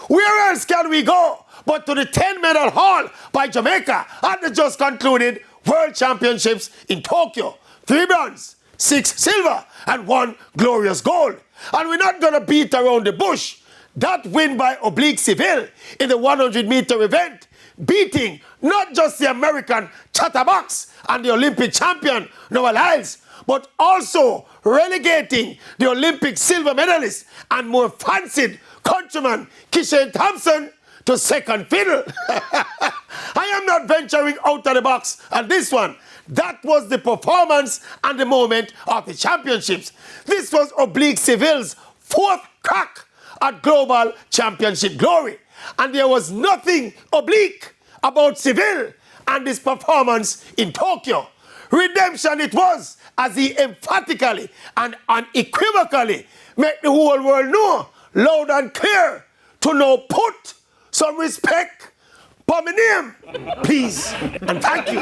Where else can we go but to the 10-medal haul by Jamaica at the just concluded World Championships in Tokyo? 3 bronze, 6 silver, and 1 glorious gold. And we're not going to beat around the bush. That win by Oblique Seville in the 100-meter event, beating not just the American chatterbox and the Olympic champion Noah Lyles, but also relegating the Olympic silver medalist and more fancied countryman Kishane Thompson to second fiddle. I am not venturing out of the box on this one. That was the performance and the moment of the championships. This was Oblique Seville's 4th crack at global championship glory. And there was nothing oblique about Seville and his performance in Tokyo. Redemption it was, as he emphatically and unequivocally made the whole world know, loud and clear, to now put some respect for my name, please, and thank you.